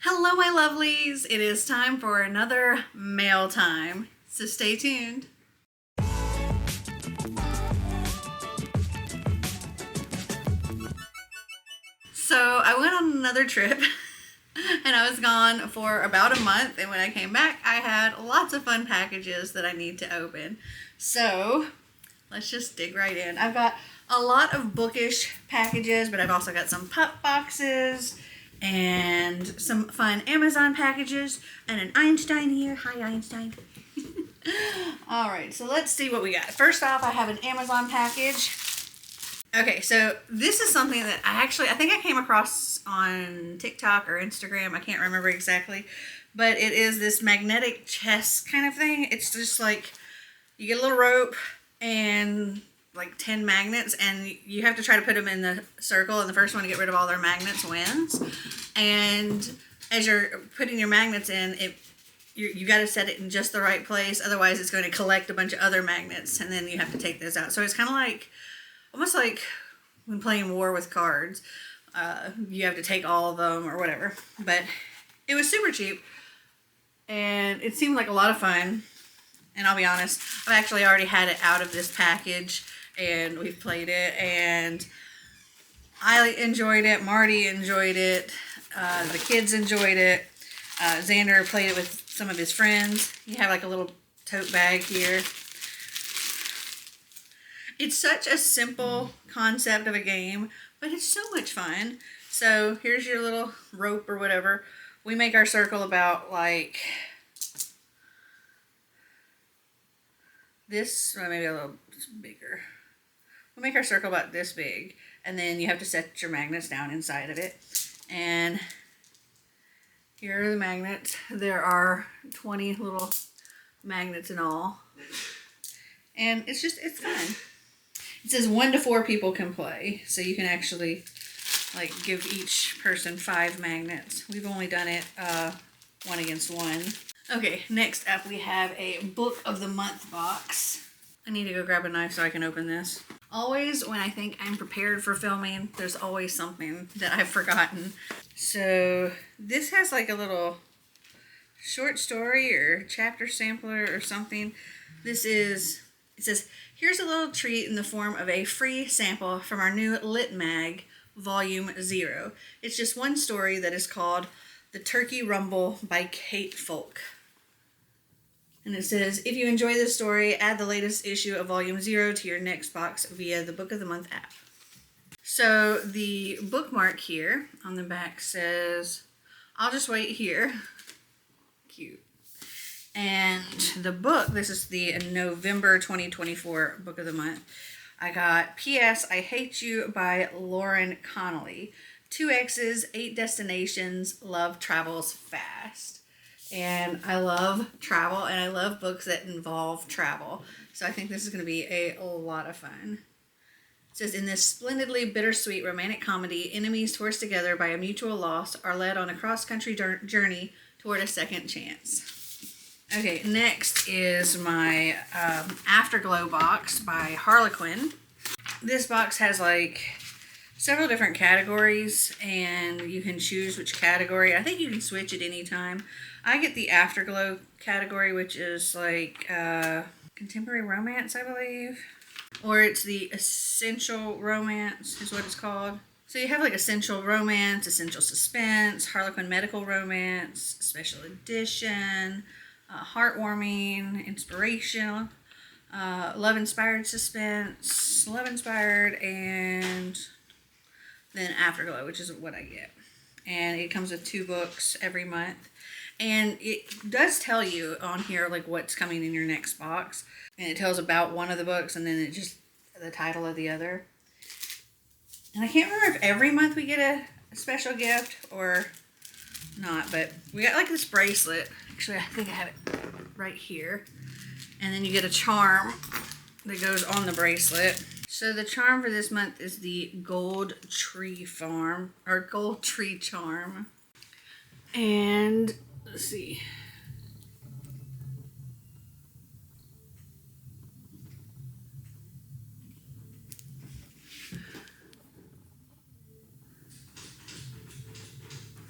Hello, my lovelies. It is time for another mail time, so stay tuned. So I went on another trip and I was gone for about a month, and when I came back I had lots of fun packages that I need to open. So let's just dig right in. I've got a lot of bookish packages, but I've also got some pup boxes and some fun Amazon packages and an Einstein here. Hi, Einstein. All right, so let's see what we got. First off, I have an Amazon package. Okay, so this is something that I think I came across on TikTok or Instagram. I can't remember exactly, but it is this magnetic chess kind of thing. It's just like you get a little rope and like 10 magnets, and you have to try to put them in the circle, and the first one to get rid of all their magnets wins. And as you're putting your magnets in, you got to set it in just the right place, otherwise it's going to collect a bunch of other magnets, and then you have to take those out. So it's kind of like, almost like when playing war with cards. You have to take all of them or whatever. But it was super cheap, and it seemed like a lot of fun. And I'll be honest, I've actually already had it out of this package, and we've played it, and I enjoyed it. Marty enjoyed it. The kids enjoyed it. Xander played it with some of his friends. You have like a little tote bag here. It's such a simple concept of a game, but it's so much fun. So here's your little rope or whatever. We make our circle about like this, or maybe a little bigger. We'll make our circle about this big, and then you have to set your magnets down inside of it. And here are the magnets. There are 20 little magnets in all. And it's fun. It says 1 to 4 people can play, so you can actually like give each person 5 magnets. We've only done it 1 against 1. Okay, next up we have a book of the month box. I need to go grab a knife so I can open this. Always when I think I'm prepared for filming, there's always something that I've forgotten. So this has like a little short story or chapter sampler or something. It says, here's a little treat in the form of a free sample from our new Lit Mag, Volume 0. It's just one story that is called The Turkey Rumble by Kate Folk. And it says, if you enjoy this story, add the latest issue of Volume 0 to your next box via the Book of the Month app. So the bookmark here on the back says, I'll just wait here. Cute. And the book, this is the November 2024 Book of the Month. I got P.S. I Hate You by Lauren Connolly. 2 X's, 8 destinations, love travels fast. And I love travel, and I love books that involve travel. So I think this is going to be a lot of fun. It says, in this splendidly bittersweet romantic comedy, enemies forced together by a mutual loss are led on a cross-country journey toward a second chance. Okay, next is my Afterglow box by Harlequin. This box has like several different categories, and you can choose which category. I think you can switch at any time. I get the Afterglow category, which is like contemporary romance, I believe. Or it's the Essential Romance is what it's called. So you have like Essential Romance, Essential Suspense, Harlequin Medical Romance, Special Edition, Heartwarming, Inspirational, Love-Inspired Suspense, Love-Inspired, and then Afterglow, which is what I get. And it comes with 2 books every month. And it does tell you on here like what's coming in your next box. And it tells about one of the books, and then it just the title of the other. And I can't remember if every month we get a special gift or not, but we got like this bracelet. Actually, I think I have it right here. And then you get a charm that goes on the bracelet. So the charm for this month is the Gold Tree Charm. And let's see.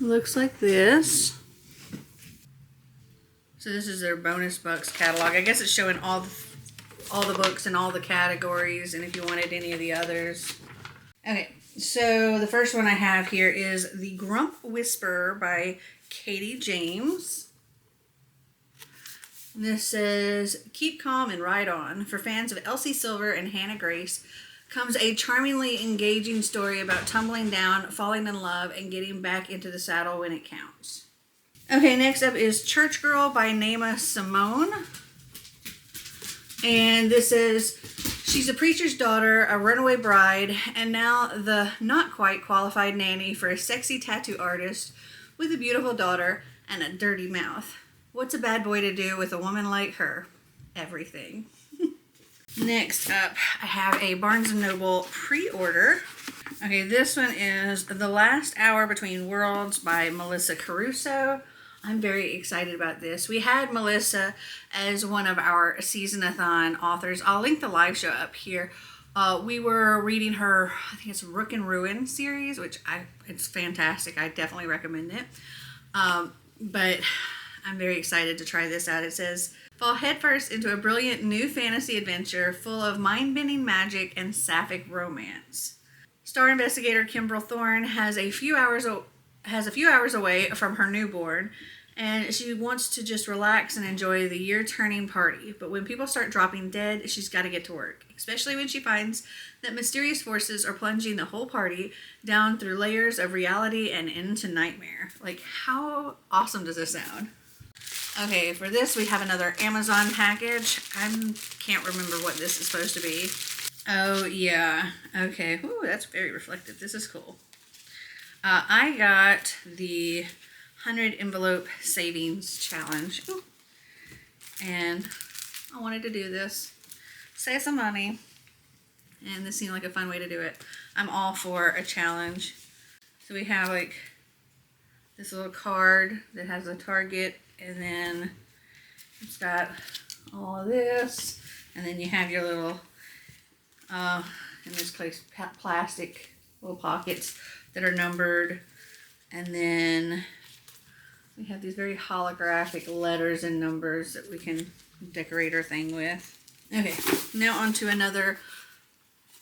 looks like this. So this is their bonus books catalog. I guess it's showing all the books and all the categories, and if you wanted any of the others. Okay, so the first one I have here is The Grump Whisperer by Katie James. This says, keep calm and ride on. For fans of Elsie Silver and Hannah Grace comes a charmingly engaging story about tumbling down, falling in love, and getting back into the saddle when it counts. Okay, next up is Church Girl by Naima Simone. And this is, she's a preacher's daughter, a runaway bride, and now the not quite qualified nanny for a sexy tattoo artist with a beautiful daughter and a dirty mouth. What's a bad boy to do with a woman like her? Everything. Next up, I have a Barnes & Noble pre-order. Okay, this one is The Last Hour Between Worlds by Melissa Caruso. I'm very excited about this. We had Melissa as one of our season-a-thon authors. I'll link the live show up here. We were reading her, I think it's Rook and Ruin series, which it's fantastic. I definitely recommend it. But I'm very excited to try this out. It says, fall headfirst into a brilliant new fantasy adventure full of mind-bending magic and sapphic romance. Star investigator Kimbrel Thorne has a few hours away from her newborn, and she wants to just relax and enjoy the year-turning party. But when people start dropping dead, she's got to get to work, especially when she finds that mysterious forces are plunging the whole party down through layers of reality and into nightmare. Like, how awesome does this sound? Okay, for this we have another Amazon package. I can't remember what this is supposed to be. Oh, yeah. Okay. Ooh, that's very reflective. This is cool. I got the 100 envelope savings challenge. Ooh. And I wanted to do this. Save some money. And this seemed like a fun way to do it. I'm all for a challenge. So we have like this little card that has a target, and then it's got all of this, and then you have your little in this case plastic little pockets that are numbered, and then we have these very holographic letters and numbers that we can decorate our thing with. Okay, now on to another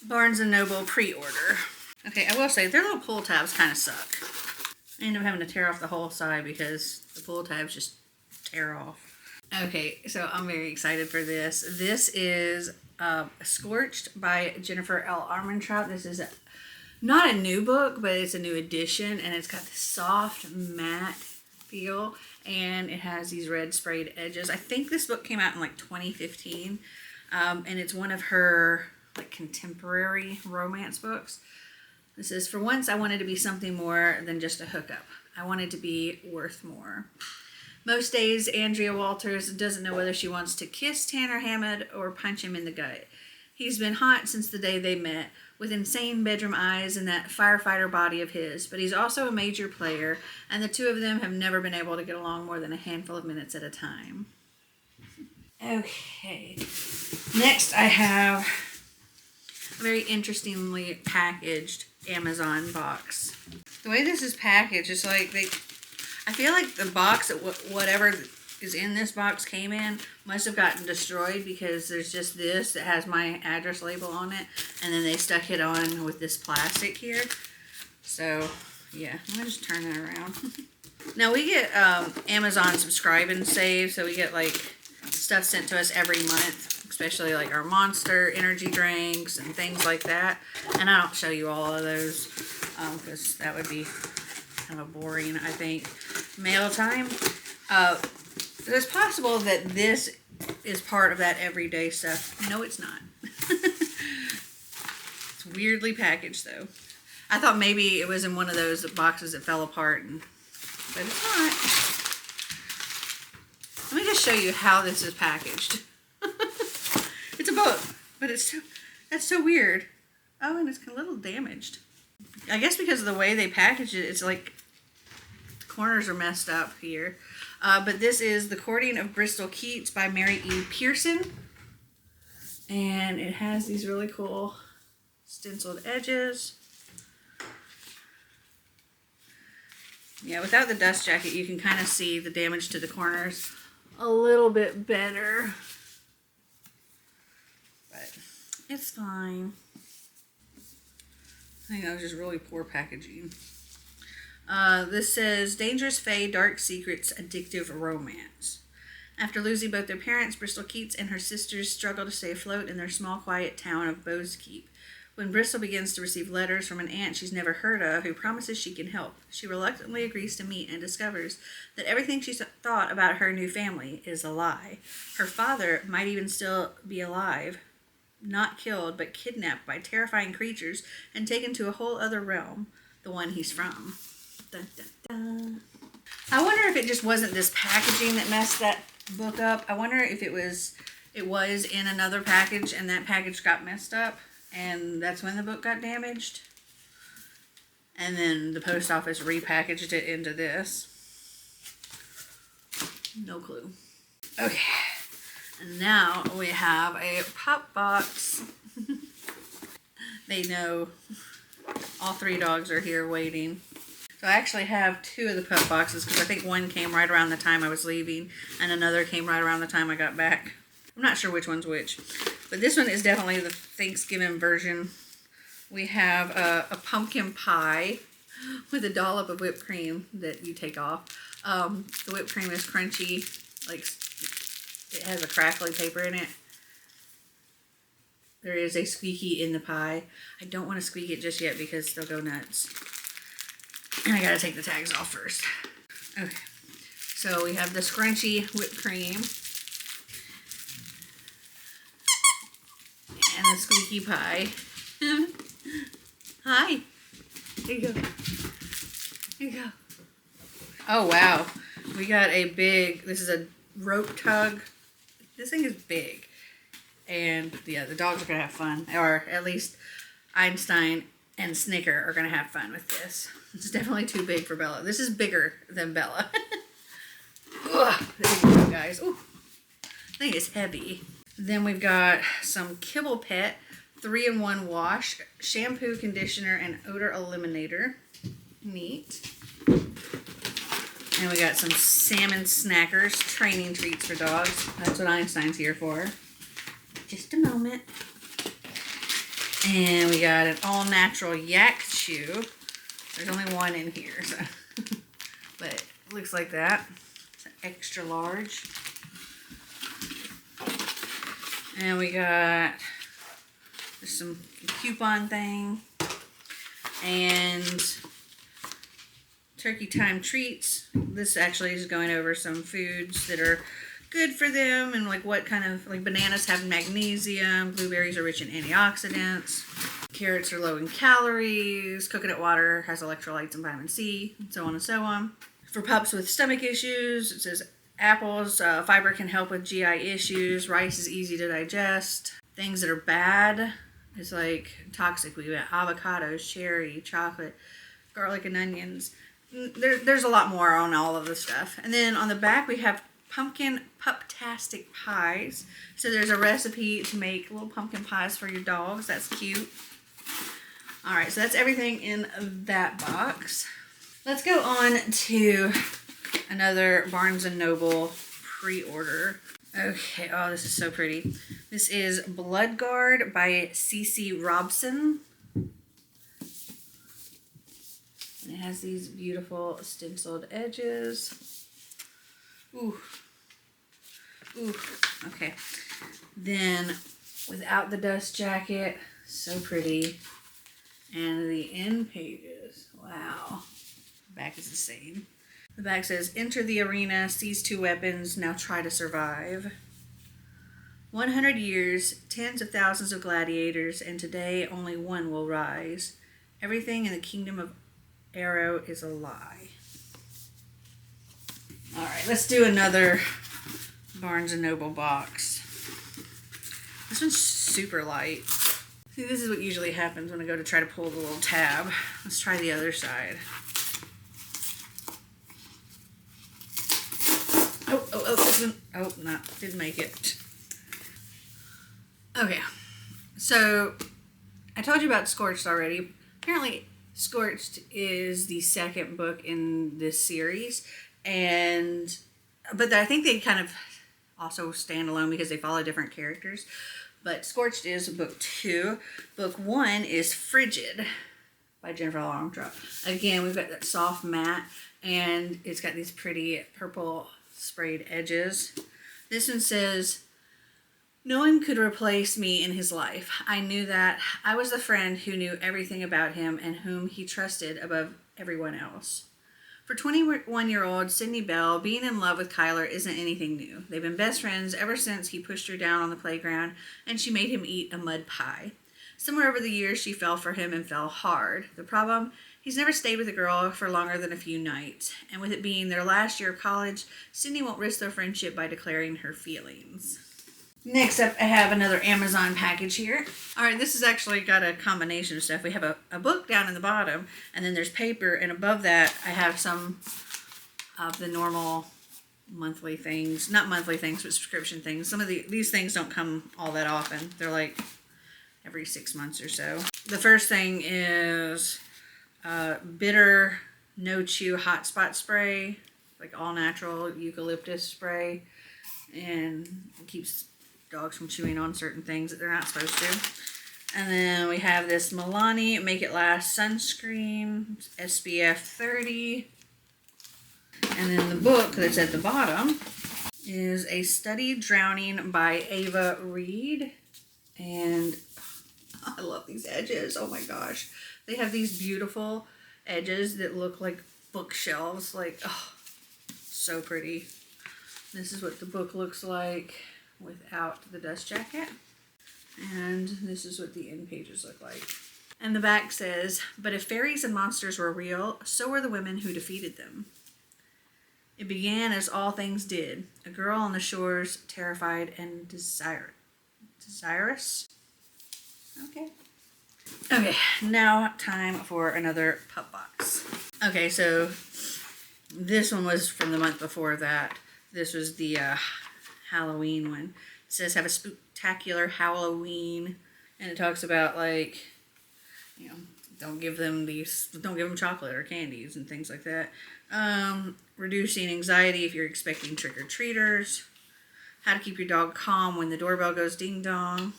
Barnes & Noble pre-order. Okay, I will say their little pull tabs kind of suck. I end up having to tear off the whole side because the pull tabs just tear off. Okay, so I'm very excited for this. This is Scorched by Jennifer L. Armentrout. This is not a new book, but it's a new edition, and it's got this soft matte feel, and it has these red sprayed edges. I think this book came out in like 2015, and it's one of her like contemporary romance books. This is, for once, I wanted to be something more than just a hookup. I wanted to be worth more. Most days, Andrea Walters doesn't know whether she wants to kiss Tanner Hammond or punch him in the gut. He's been hot since the day they met, with insane bedroom eyes and that firefighter body of his, but he's also a major player, and the two of them have never been able to get along more than a handful of minutes at a time. Okay, next I have a very interestingly packaged Amazon box. The way this is packaged is like I feel like the box that whatever is in this box came in must have gotten destroyed, because there's just this that has my address label on it, and then they stuck it on with this plastic here. So yeah, I'm gonna just turn that around. Now we get Amazon Subscribe and Save, so we get like stuff sent to us every month, especially like our Monster energy drinks and things like that. And I don't show you all of those because that would be kind of boring, I think. Mail time. It's possible that this is part of that everyday stuff. No, it's not. It's weirdly packaged though. I thought maybe it was in one of those boxes that fell apart, but it's not. Let me just show you how this is packaged. It's a book, but that's so weird. Oh, and it's a little damaged. I guess because of the way they package it, it's like the corners are messed up here. But this is The Courting of Bristol Keats by Mary E. Pearson. And it has these really cool stenciled edges. Yeah, without the dust jacket, you can kind of see the damage to the corners a little bit better. But it's fine. I think that was just really poor packaging. This says, Dangerous Fae, Dark Secrets, Addictive Romance. After losing both their parents, Bristol Keats and her sisters struggle to stay afloat in their small, quiet town of Bowskeep. When Bristol begins to receive letters from an aunt she's never heard of who promises she can help, she reluctantly agrees to meet and discovers that everything she thought about her new family is a lie. Her father might even still be alive, not killed, but kidnapped by terrifying creatures and taken to a whole other realm, the one he's from. Dun, dun, dun. I wonder if it just wasn't this packaging that messed that book up. I wonder if it was in another package and that package got messed up and that's when the book got damaged. And then the post office repackaged it into this. No clue. Okay. And now we have a Pupbox. They know all 3 dogs are here waiting. So I actually have 2 of the Pupboxes because I think one came right around the time I was leaving and another came right around the time I got back. I'm not sure which one's which. But this one is definitely the Thanksgiving version. We have a pumpkin pie with a dollop of whipped cream that you take off. The whipped cream is crunchy, like it has a crackly paper in it. There is a squeaky in the pie. I don't want to squeak it just yet because they'll go nuts. And I gotta take the tags off first. Okay, so we have the scrunchy whipped cream. And the squeaky pie. Hi. Here you go. Here you go. Oh, wow. We got a big, this is a rope tug. This thing is big. And yeah, the dogs are going to have fun. Or at least Einstein and Snicker are going to have fun with this. It's definitely too big for Bella. This is bigger than Bella. Ugh, there you go, guys. Ooh, I think it's heavy. Then we've got some Kibble Pet 3-in-1 wash, shampoo, conditioner, and odor eliminator. Neat. And we got some salmon snackers, training treats for dogs. That's what Einstein's here for. Just a moment. And we got an all-natural yak chew. There's only one in here, so but it looks like that. It's an extra large. And we got some coupon thing and turkey time treats. This actually is going over some foods that are good for them and like what kind of, like bananas have magnesium, blueberries are rich in antioxidants, carrots are low in calories, coconut water has electrolytes and vitamin C, and so on and so on. For pups with stomach issues, it says apples, fiber can help with GI issues. Rice is easy to digest. Things that are bad is like toxic. We got avocados, cherry, chocolate, garlic, and onions. There's a lot more on all of the stuff. And then on the back we have pumpkin pup-tastic pies. So there's a recipe to make little pumpkin pies for your dogs. That's cute. All right, so that's everything in that box. Let's go on to another Barnes & Noble pre-order. Okay, oh, this is so pretty. This is Blood Guard by C.C. Robson. And it has these beautiful stenciled edges. Ooh. Ooh, okay. Then, without the dust jacket, so pretty. And the end pages, wow. Back is the same. The back says, enter the arena, seize 2 weapons, now try to survive. 100 years, tens of thousands of gladiators, and today only one will rise. Everything in the kingdom of Arrow is a lie. All right, let's do another Barnes & Noble box. This one's super light. See, this is what usually happens when I go to try to pull the little tab. Let's try the other side. Oh, no, didn't make it. Okay, so I told you about Scorched already. Apparently, Scorched is the second book in this series, but I think they kind of also stand alone because they follow different characters. But Scorched is book 2. Book 1 is Frigid by Jennifer Armentrout. Again, we've got that soft matte, and it's got these pretty purple sprayed edges. This one says, "No one could replace me in his life. I knew that. I was the friend who knew everything about him and whom he trusted above everyone else." For 21-year-old Sydney Bell, being in love with Kyler isn't anything new. They've been best friends ever since he pushed her down on the playground and she made him eat a mud pie. Somewhere over the years, she fell for him and fell hard. The problem? He's never stayed with a girl for longer than a few nights. And with it being their last year of college, Sydney won't risk their friendship by declaring her feelings. Next up, I have another Amazon package here. All right, this has actually got a combination of stuff. We have a book down in the bottom, and then there's paper, and above that, I have some of the normal monthly things. Not monthly things, but subscription things. Some of these things don't come all that often. They're like every 6 months or so. The first thing is Bitter No Chew Hot Spot Spray, like all natural eucalyptus spray, and it keeps dogs from chewing on certain things that they're not supposed to. And then we have this Milani Make It Last sunscreen, SPF 30. And then the book that's at the bottom is A Study Drowning by Ava Reed. And I love these edges. Oh my gosh. They have these beautiful edges that look like bookshelves. Like, oh, so pretty. This is what the book looks like without the dust jacket. And this is what the end pages look like. And the back says, "But if fairies and monsters were real, so were the women who defeated them. It began as all things did. A girl on the shores, terrified and desirous." Okay. Okay, now time for another Pupbox. Okay, so this one was from the month before that. This was the Halloween one. It says, "Have a spectacular Halloween," and it talks about, like, you know, don't give them chocolate or candies and things like that. Reducing anxiety if you're expecting trick-or-treaters. How to keep your dog calm when the doorbell goes ding-dong.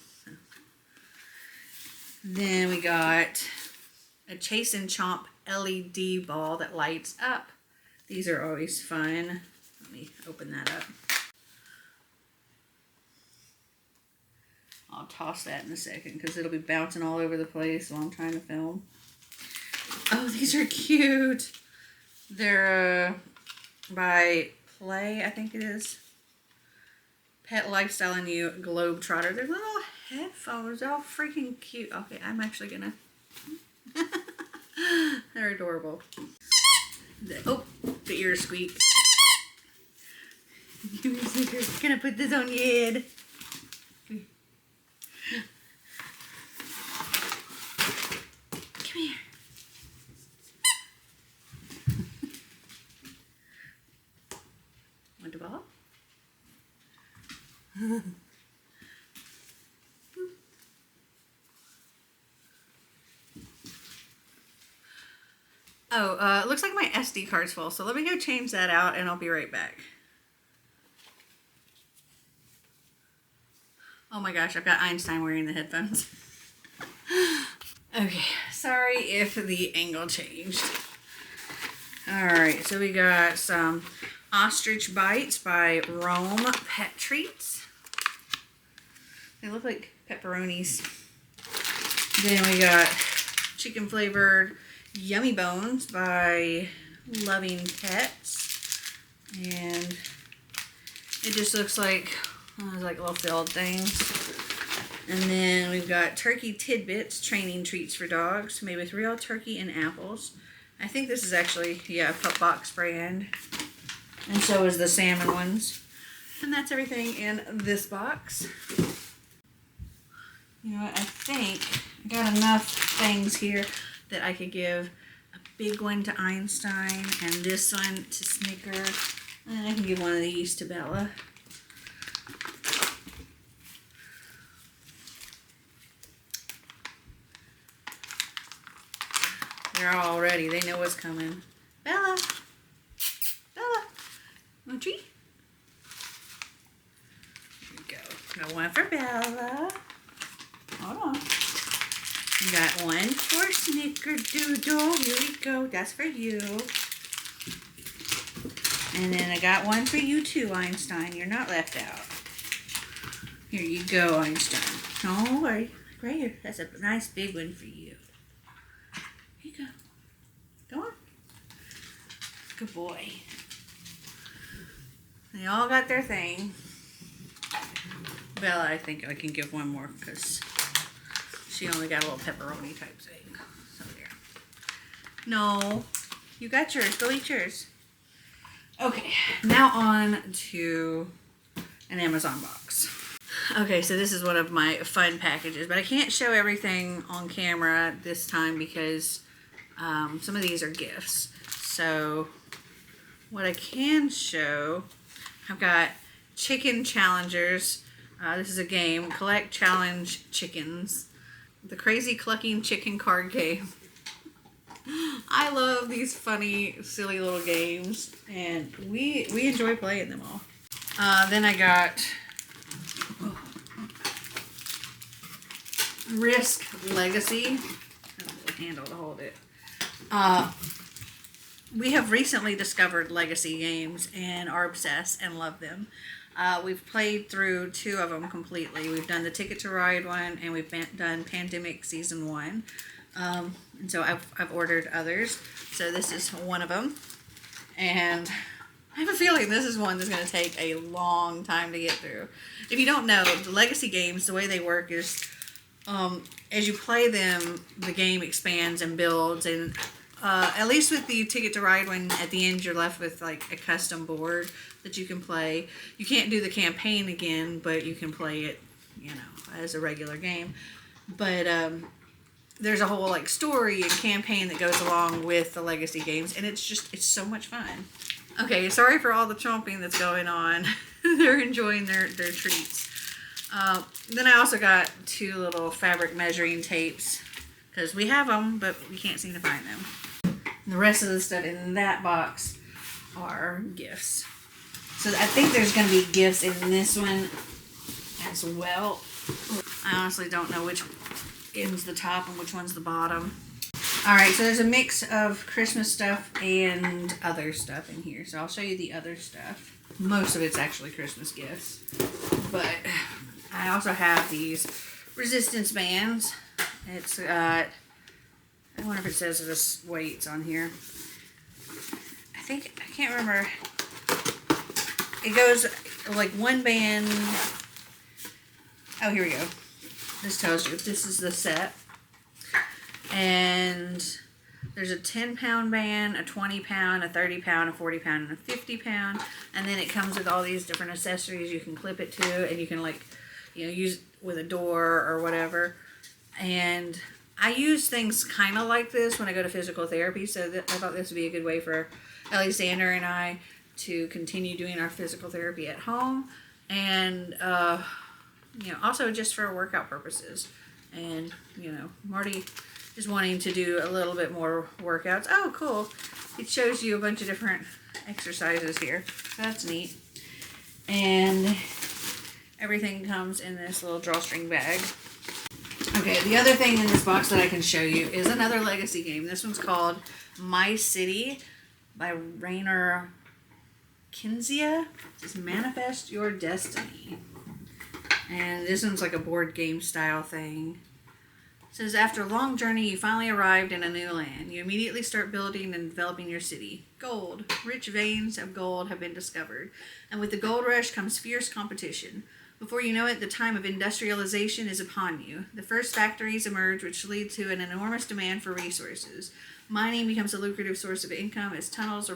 Then we got a Chase and Chomp LED ball that lights up. These are always fun. Let me open that up. I'll toss that in a second because it'll be bouncing all over the place while I'm trying to film. Oh, these are cute. They're by Play, I think it is. Pet Lifestyle and You Globetrotter. They're little headphones. They're all freaking cute. Okay, I'm actually gonna... They're adorable. Oh, the ears squeak. You're gonna put this on your head. Come here. Want a ball? Oh, it looks like my SD card's full, so let me go change that out and I'll be right back. Oh my gosh, I've got Einstein wearing the headphones. Okay, sorry if the angle changed. Alright, so we got some Ostrich Bites by Rome Pet Treats. They look like pepperonis. Then we got chicken flavored Yummy Bones by Loving Pets. And it just looks like little filled things. And then we've got Turkey Tidbits Training Treats for Dogs made with real turkey and apples. I think this is actually, yeah, a Pupbox brand. And so is the salmon ones. And that's everything in this box. You know what, I think I got enough things here that I could give a big one to Einstein and this one to Snicker. And I can give one of these to Bella. They're all ready. They know what's coming. Bella. Bella. Want a treat? Here we go. Got one for Bella. Hold on. We got one for Snickerdoodle. Here we go. That's for you. And then I got one for you too, Einstein. You're not left out. Here you go, Einstein. Don't worry. Right here. That's a nice big one for you. Here you go. Go on. Good boy. They all got their thing. Bella, I think I can give one more because she only got a little pepperoni type thing. So there. No. You got yours. Go eat yours. Okay. Now on to an Amazon box. Okay, so this is one of my fun packages, but I can't show everything on camera this time because some of these are gifts. So what I can show, I've got chicken challengers. This is a game, collect challenge chickens. The crazy clucking chicken card game. I love these funny, silly little games, and we enjoy playing them all. Then I got Risk Legacy. I have a handle to hold it. We have recently discovered Legacy games and are obsessed and love them. We've played through 2 of them completely. We've done the Ticket to Ride one, and we've done Pandemic Season 1. And so I've ordered others. So this is one of them. And I have a feeling this is one that's going to take a long time to get through. If you don't know, the Legacy games, the way they work is as you play them, the game expands and builds. And at least with the Ticket to Ride one, at the end you're left with like a custom board that you can play. You can't do the campaign again, but you can play it, you know, as a regular game. But there's a whole like story and campaign that goes along with the Legacy games, and it's so much fun. Okay, sorry for all the chomping that's going on. They're enjoying their treats. Then I also got 2 little fabric measuring tapes because we have them, but we can't seem to find them. And the rest of the stuff in that box are gifts. So I think there's going to be gifts in this one as well. I honestly don't know which end's the top and which one's the bottom. Alright, so there's a mix of Christmas stuff and other stuff in here. So I'll show you the other stuff. Most of it's actually Christmas gifts. But I also have these resistance bands. It's got, I wonder if it says this weights on here. I can't remember. It goes like one band. Oh, here we go. This tells you this is the set. And there's a 10-pound band, a 20-pound, a 30-pound, a 40-pound, and a 50-pound. And then it comes with all these different accessories you can clip it to, and you can like, you know, use it with a door or whatever. And I use things kind of like this when I go to physical therapy, so I thought this would be a good way for Alexander and I to continue doing our physical therapy at home, and you know, also just for workout purposes. And you know, Marty is wanting to do a little bit more workouts. Oh, cool! It shows you a bunch of different exercises here. That's neat. And everything comes in this little drawstring bag. Okay, the other thing in this box that I can show you is another Legacy game. This one's called My City by Rainer Kinzia. It says Manifest Your Destiny. And this one's like a board game style thing. It says, after a long journey, you finally arrived in a new land. You immediately start building and developing your city. Gold. Rich veins of gold have been discovered. And with the gold rush comes fierce competition. Before you know it, the time of industrialization is upon you. The first factories emerge, which lead to an enormous demand for resources. Mining becomes a lucrative source of income as tunnels are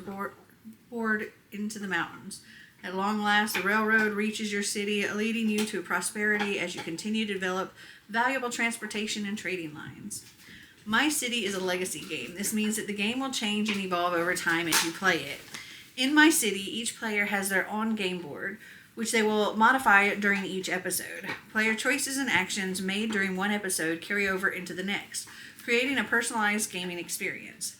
bored into the mountains. At long last, the railroad reaches your city, leading you to prosperity as you continue to develop valuable transportation and trading lines. My City is a legacy game. This means that the game will change and evolve over time as you play it. In My City, each player has their own game board, which they will modify during each episode. Player choices and actions made during one episode carry over into the next. creating a personalized gaming experience.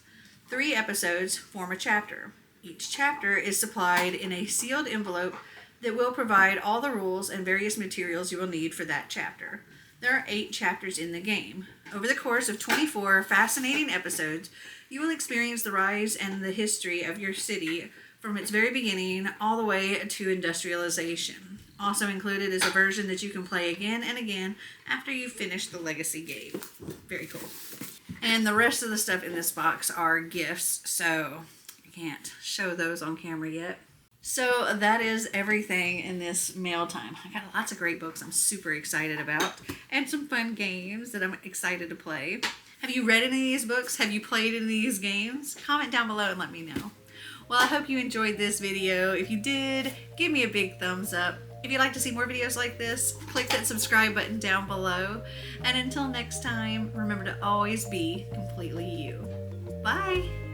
3 episodes form a chapter. Each chapter is supplied in a sealed envelope that will provide all the rules and various materials you will need for that chapter. There are 8 chapters in the game. Over the course of 24 fascinating episodes, you will experience the rise and the history of your city from its very beginning all the way to industrialization. Also included is a version that you can play again and again after you finish the legacy game. Very cool. And the rest of the stuff in this box are gifts, so I can't show those on camera yet. So that is everything in this mail time. I got lots of great books I'm super excited about and some fun games that I'm excited to play. Have you read any of these books? Have you played any of these games? Comment down below and let me know. Well, I hope you enjoyed this video. If you did, give me a big thumbs up. If you'd like to see more videos like this, click that subscribe button down below. And until next time, remember to always be completely you. Bye!